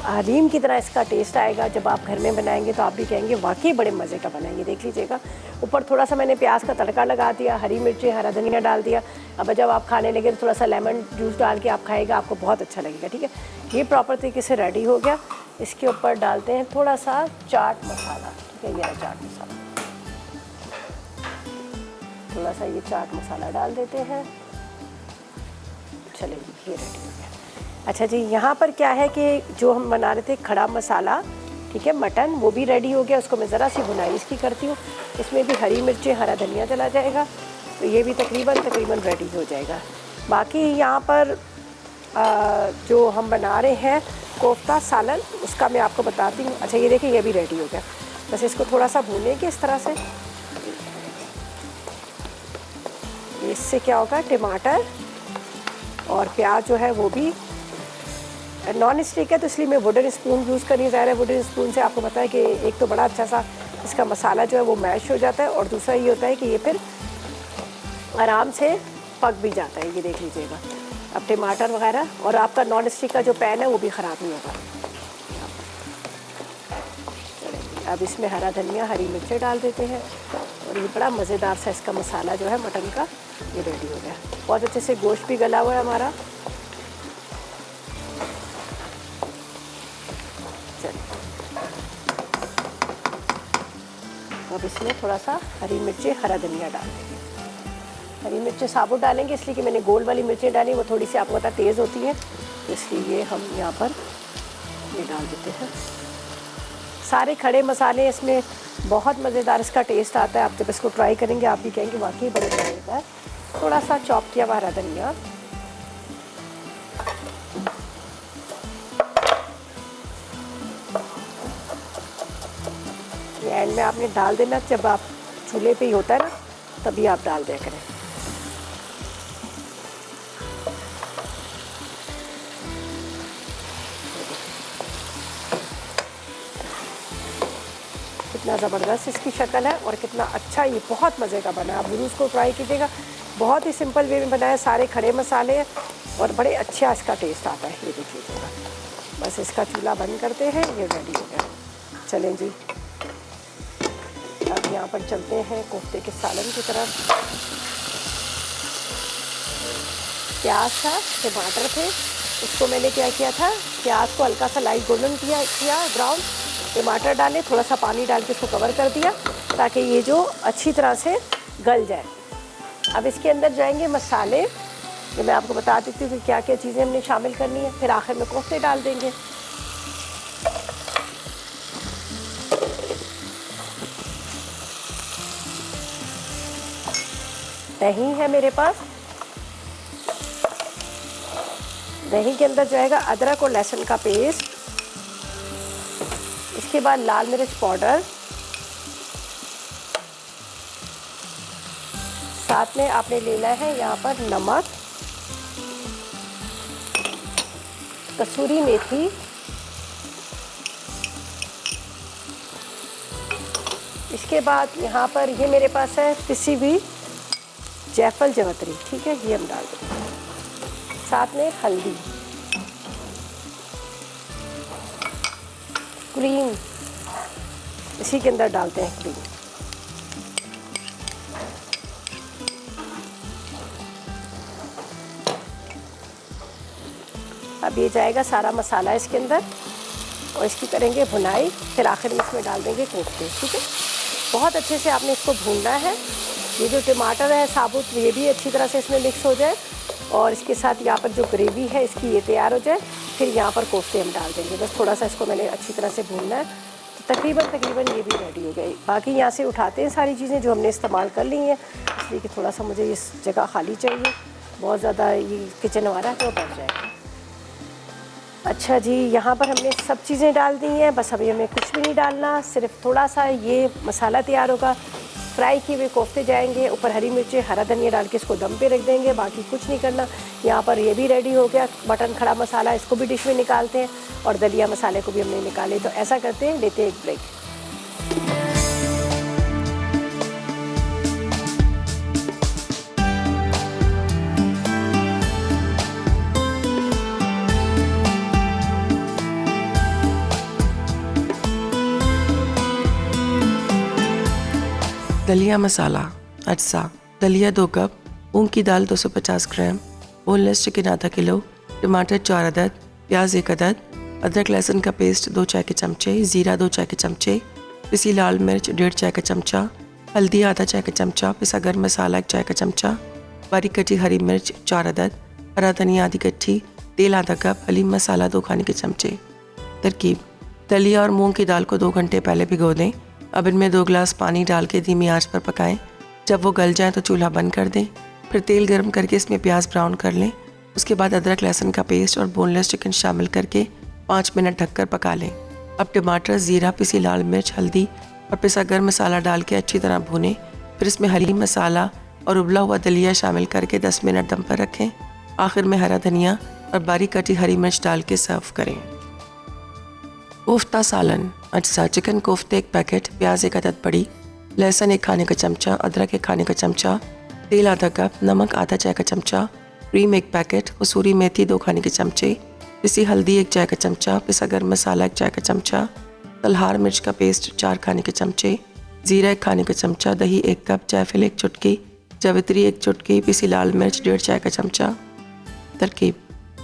हलीम की तरह इसका टेस्ट आएगा जब आप घर में बनाएंगे, तो आप भी कहेंगे वाकई बड़े मज़े का बनाएंगे। देख लीजिएगा, ऊपर थोड़ा सा मैंने प्याज का तड़का लगा दिया, हरी मिर्ची, हरा धनिया डाल दिया। अब जब आप खाने लगे तो थोड़ा सा लेमन जूस डाल के आप खाएगा, आपको बहुत अच्छा लगेगा। ठीक है, ये प्रॉपर तरीके से रेडी हो गया। इसके ऊपर डालते हैं थोड़ा सा चाट मसाला। ठीक है, ये चाट मसाला, थोड़ा सा ये चाट मसाला डाल देते हैं। चलिए, ये रेडी हो गया। अच्छा जी, यहाँ पर क्या है कि जो हम बना रहे थे खड़ा मसाला, ठीक है, मटन, वो भी रेडी हो गया। उसको मैं ज़रा सी भुनाई इसकी करती हूँ। इसमें भी हरी मिर्ची, हरा धनिया चला जाएगा, तो ये भी तकरीबन रेडी हो जाएगा। बाकी यहाँ पर जो हम बना रहे हैं कोफ्ता सालन, उसका मैं आपको बताती हूँ। अच्छा, ये देखिए, ये भी रेडी हो गया। बस इसको थोड़ा सा भूनेंगे इस तरह से। इससे क्या होगा, टमाटर और प्याज जो है वो भी नॉन स्टिक है, तो इसलिए मैं वुडन स्पून यूज़ करनी ज़्यादा है। वुडन स्पून से आपको पता है कि एक तो बड़ा अच्छा सा इसका मसाला जो है वो मैश हो जाता है, और दूसरा ये होता है कि ये फिर आराम से पक भी जाता है। ये देख लीजिएगा, अब टमाटर वगैरह, और आपका नॉन स्टिक का जो पैन है वो भी ख़राब नहीं होगा। अब इसमें हरा धनिया, हरी मिर्चें डाल देते हैं, और ये बड़ा मज़ेदार सा इसका मसाला जो है मटन का, ये रेडी हो गया। बहुत अच्छे से गोश्त भी गला हुआ है हमारा। चलिए, अब इसमें थोड़ा सा हरी मिर्चें, हरा धनिया डाल देंगे। हरी मिर्चें साबुत डालेंगे इसलिए कि मैंने गोल वाली मिर्चें डाली, वो थोड़ी सी आपको पता तेज़ होती है, तो इसलिए हम यहाँ पर ये डाल देते हैं। सारे खड़े मसाले इसमें, बहुत मज़ेदार इसका टेस्ट आता है। आप जब इसको ट्राई करेंगे आप भी कहेंगे वाकई बड़े मज़ेदार है। थोड़ा सा चॉप किया हुआ हरा धनिया, ये एंड में आपने डाल देना, जब आप चूल्हे पे ही होता है ना तभी आप डाल दिया करें। कितना ज़बरदस्त इसकी शक्ल है और कितना अच्छा, ये बहुत मज़े का बना है। आप ज़रूर उसको ट्राई कीजिएगा। बहुत ही सिंपल वे में बनाया, सारे खड़े मसाले और बड़े अच्छा इसका टेस्ट आता है। ये देखिए जरा, बस इसका चूल्हा बंद करते हैं, ये रेडी हो गया। चलें जी, अब यहाँ पर चलते हैं कोफ्ते के सालन की तरफ। प्याज था, टमाटर थे, उसको मैंने क्या किया था, प्याज को हल्का सा लाइट गोल्डन किया ब्राउन, टमाटर डाले, थोड़ा सा पानी डाल के उसको कवर कर दिया ताकि ये जो अच्छी तरह से गल जाए। अब इसके अंदर जाएंगे मसाले, जो मैं आपको बता देती हूँ कि क्या क्या चीज़ें हमने शामिल करनी है, फिर आखिर में कोफ्ते डाल देंगे। दही है मेरे पास, दही के अंदर जाएगा अदरक और लहसुन का पेस्ट, इसके बाद लाल मिर्च पाउडर, साथ में आपने लेना है यहाँ पर नमक, कसूरी मेथी, इसके बाद यहाँ पर ये मेरे पास है पिसी हुई जायफल जवतरी, ठीक है, ये हम डाल देंगे। साथ में हल्दी, क्रीम, इसी के अंदर डालते हैं क्रीम। अब ये जाएगा सारा मसाला इसके अंदर और इसकी करेंगे भुनाई, फिर आखिर में इसमें डाल देंगे कोफ्ते, ठीक है। बहुत अच्छे से आपने इसको भूनना है। ये जो टमाटर है साबुत, ये भी अच्छी तरह से इसमें मिक्स हो जाए और इसके साथ यहाँ पर जो ग्रेवी है इसकी ये तैयार हो जाए, फिर यहाँ पर कोफ्ते हम डाल देंगे। बस थोड़ा सा इसको मैंने अच्छी तरह से भूनना है, तो तकरीबन ये भी रेडी हो गई। बाकी यहाँ से उठाते हैं सारी चीज़ें जो हमने इस्तेमाल कर ली हैं, इसलिए कि थोड़ा सा मुझे इस जगह खाली चाहिए, बहुत ज़्यादा ये किचन हमारा है तो बढ़ जाएगा। अच्छा जी, यहाँ पर हमने सब चीज़ें डाल दी हैं, बस अभी हमें कुछ भी नहीं डालना, सिर्फ थोड़ा सा ये मसाला तैयार होगा, फ्राई किए हुए कोफ्ते जाएंगे, ऊपर हरी मिर्ची हरा धनिया डाल के इसको दम पे रख देंगे, बाकी कुछ नहीं करना। यहाँ पर ये भी रेडी हो गया, मटन खड़ा मसाला, इसको भी डिश में निकालते हैं और दलिया मसाले को भी हमने निकाले। तो ऐसा करते हैं, लेते हैं एक ब्रेक। दलिया मसाला अज्जा। दलिया 2 कप, मूंग की दाल 250 ग्राम, बोनलेस चिकन आधा किलो, टमाटर 4 अदद, प्याज 1 अदद, अदरक लहसुन का पेस्ट 2 चाय के चमचे, ज़ीरा 2 चाय के चमचे, पिसी लाल मिर्च 1.5 चाय का चमचा, हल्दी आधा चाय का चमचा, पिसा गर्म मसाला 1 चाय का चमचा, बारीक कटी हरी मिर्च 4 अदद, हरा धनिया आधी गट्ठी, तेल आधा कप, हलीम मसाला 2 खाने के चमचे। तरकीब: दलिया और मूंग की दाल को 2 घंटे पहले भिगो दें। अब इनमें 2 गिलास पानी डाल के धीमी आंच पर पकाएं। जब वो गल जाए तो चूल्हा बंद कर दें। फिर तेल गर्म करके इसमें प्याज ब्राउन कर लें। उसके बाद अदरक लहसुन का पेस्ट और बोनलेस चिकन शामिल करके 5 मिनट ढककर पका लें। अब टमाटर, ज़ीरा, पिसी लाल मिर्च, हल्दी और पिसा गर्म मसाला डाल के अच्छी तरह भूनें। फिर इसमें हरी मसाला और उबला हुआ दलिया शामिल करके 10 मिनट दम पर रखें। आखिर में हरा धनिया और बारीक कटी हरी मिर्च डाल के सर्व करें। कोफ्ता सालन अज्जा। चिकन कोफ्ते 1 पैकेट, प्याज 1 अदद बड़ी, लहसुन 1 खाने का चमचा, अदरक 1 खाने का चमचा, तेल आधा कप, नमक आधा चाय का चमचा, क्रीम 1 पैकेट, कसूरी मेथी 2 खाने के चमचे, पिसी हल्दी 1 चाय का चमचा, पिसा गर्म मसाला 1 चाय का चमचा, तलहार मिर्च का पेस्ट 4 खाने के चमचे, ज़ीरा 1 खाने का चमचा, दही 1 कप, जायफल 1 चुटकी, जावित्री 1 चुटकी, पिसी लाल मिर्च 1.5 चाय का चमचा। तरकीब: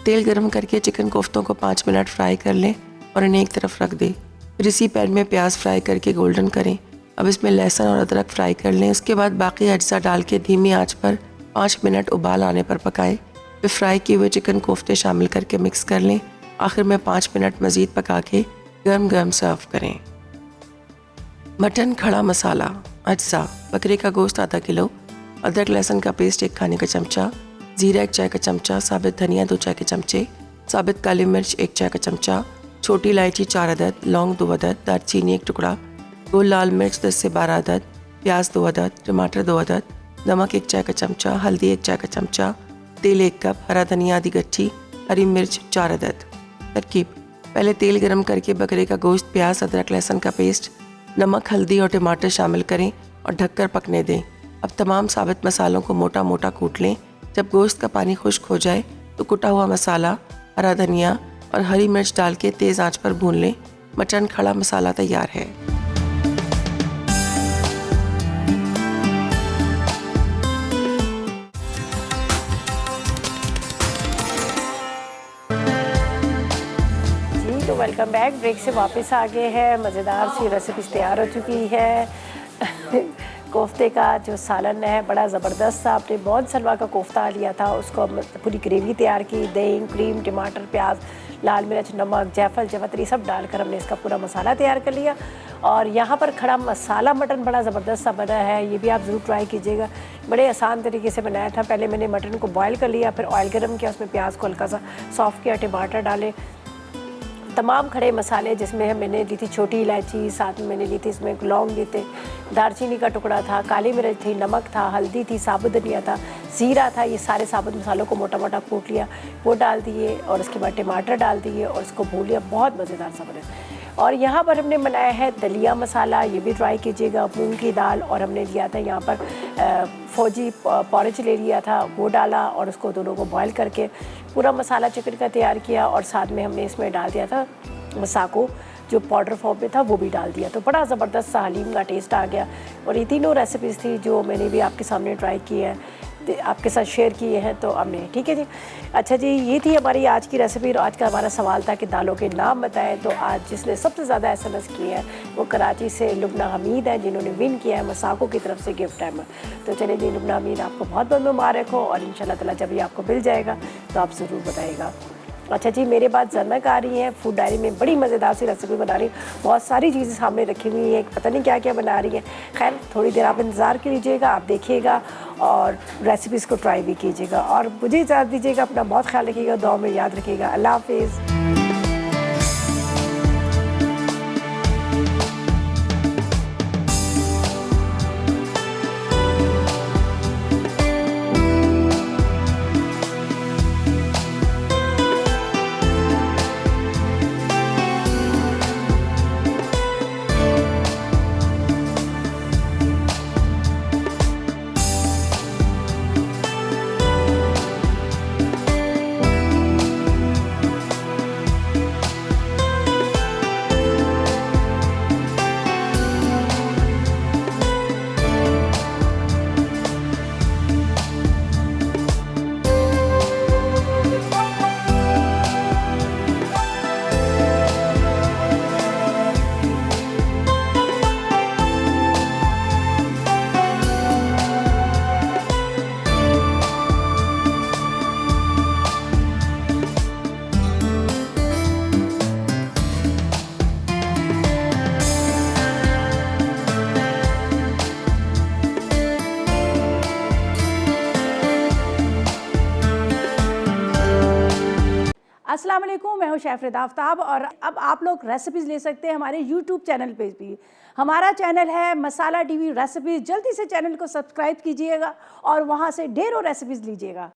तेल गर्म करके चिकन कोफ्तों को 5 मिनट फ्राई कर लें और इन्हें एक तरफ रख दें। फिर इसी पैन में प्याज फ्राई करके गोल्डन करें। अब इसमें लहसुन और अदरक फ्राई कर लें। उसके बाद बाकी अज्जा डाल के धीमी आंच पर 5 मिनट उबाल आने पर पकाएं। फिर फ्राई किए हुए चिकन कोफ्ते शामिल करके मिक्स कर लें। आखिर में 5 मिनट मज़ीद पका के गर्म गर्म सर्व करें। मटन खड़ा मसाला अज्जा। बकरे का गोश्त आधा किलो, अदरक लहसुन का पेस्ट 1 खाने का चमचा, ज़ीरा 1 चाय का चमचा, साबित धनिया 2 चाय के चमचे, साबित काली मिर्च 1 चाय का चमचा, छोटी इलायची 4 अदद, लौंग 2 अदद, दालचीनी 1 टुकड़ा, गोल लाल मिर्च 10 से 12 अदद, प्याज 2 अदद, टमाटर 2 अदद, नमक 1 चाय का चमचा, हल्दी 1 चाय का चमचा, तेल 1 कप, हरा धनिया आधी गट्ठी, हरी मिर्च 4 अदद। तरकीब: पहले तेल गरम करके बकरे का गोश्त, प्याज, अदरक लहसुन का पेस्ट, नमक, हल्दी और टमाटर शामिल करें और ढककर पकने दें। अब तमाम साबित मसालों को मोटा मोटा कूट लें। जब गोश्त का पानी खुश्क हो जाए तो कुटा हुआ मसाला, हरा धनिया और हरी मिर्च डाल के तेज़ आंच पर भून लें। मटन खड़ा मसाला तैयार है। जी तो वेलकम बैक। ब्रेक से वापस आ गए हैं। मज़ेदार सी रेसिपीज तैयार हो चुकी है। कोफ्ते का जो सालन है बड़ा ज़बरदस्त था। आपने बहुत सलवा का कोफ्ता लिया था, उसको पूरी ग्रेवी तैयार की, दही, क्रीम, टमाटर, प्याज, लाल मिर्च, नमक, जायफल, जवतरी सब डालकर हमने इसका पूरा मसाला तैयार कर लिया। और यहाँ पर खड़ा मसाला मटन बड़ा ज़बरदस्त सा बना है, ये भी आप ज़रूर ट्राई कीजिएगा। बड़े आसान तरीके से बनाया था। पहले मैंने मटन को बॉयल कर लिया, फिर ऑयल गर्म किया, उसमें प्याज को हल्का सा सॉफ्ट किया, टमाटर डाले, तमाम खड़े मसाले जिसमें मैंने ली थी छोटी इलायची, साथ में मैंने ली थी इसमें लौंग ली थी, दालचीनी का टुकड़ा था, काली मिर्च थी, नमक था, हल्दी थी, साबुत धनिया था, ज़ीरा था। ये सारे साबुत मसालों को मोटा मोटा कूट लिया, वो डाल दिए और उसके बाद टमाटर डाल दिए और इसको भून लिया। बहुत मज़ेदार सा बने। और यहाँ पर हमने बनाया है दलिया मसाला, ये भी ट्राई कीजिएगा। मूंग की दाल और हमने लिया था यहाँ पर फौजी पॉरेज ले लिया था, वो डाला और उसको दोनों को बॉयल करके पूरा मसाला चिकन का तैयार किया। और साथ में हमने इसमें डाल दिया था मसाको, जो पाउडर फॉर्म में था वो भी डाल दिया। तो बड़ा ज़बरदस्त सा हलीम का टेस्ट आ गया। और ये तीनों रेसिपीज़ थी जो मैंने भी आपके सामने ट्राई की है, आपके साथ शेयर किए हैं तो हमने। ठीक है जी। अच्छा जी, ये थी हमारी आज की रेसिपी। और आज का हमारा सवाल था कि दालों के नाम बताएं। तो आज जिसने सबसे ज़्यादा SMS किए हैं वो कराची से लुबना हमीद है, जिन्होंने विन किया है मसाको की तरफ से गिफ्ट हैमर। तो चलिए जी लुबना हमीद, आपको बहुत बहुत मुबारक हो और इंशाल्लाह ताला जब भी आपको मिल जाएगा तो आप ज़रूर बताइएगा। अच्छा जी, मेरे बाद ज़नक आ रही हैं फूड डायरी में, बड़ी मज़ेदार सी रेसिपी बना रही हैं। बहुत सारी चीज़ें सामने रखी हुई हैं, पता नहीं क्या क्या बना रही हैं। खैर थोड़ी देर आप इंतज़ार कीजिएगा, आप देखिएगा और रेसिपीज़ को ट्राई भी कीजिएगा। और मुझे इजाज़त दीजिएगा, अपना बहुत ख्याल रखिएगा, दुआ में याद रखिएगा। अल्लाह हाफिज़। अस्सलाम वालेकुम, मैं हूं शेफ रिदा आफ्ताब। और अब आप लोग रेसिपीज़ ले सकते हैं हमारे YouTube चैनल पे भी। हमारा चैनल है मसाला TV रेसिपीज़। जल्दी से चैनल को सब्सक्राइब कीजिएगा और वहां से ढेरों रेसिपीज़ लीजिएगा।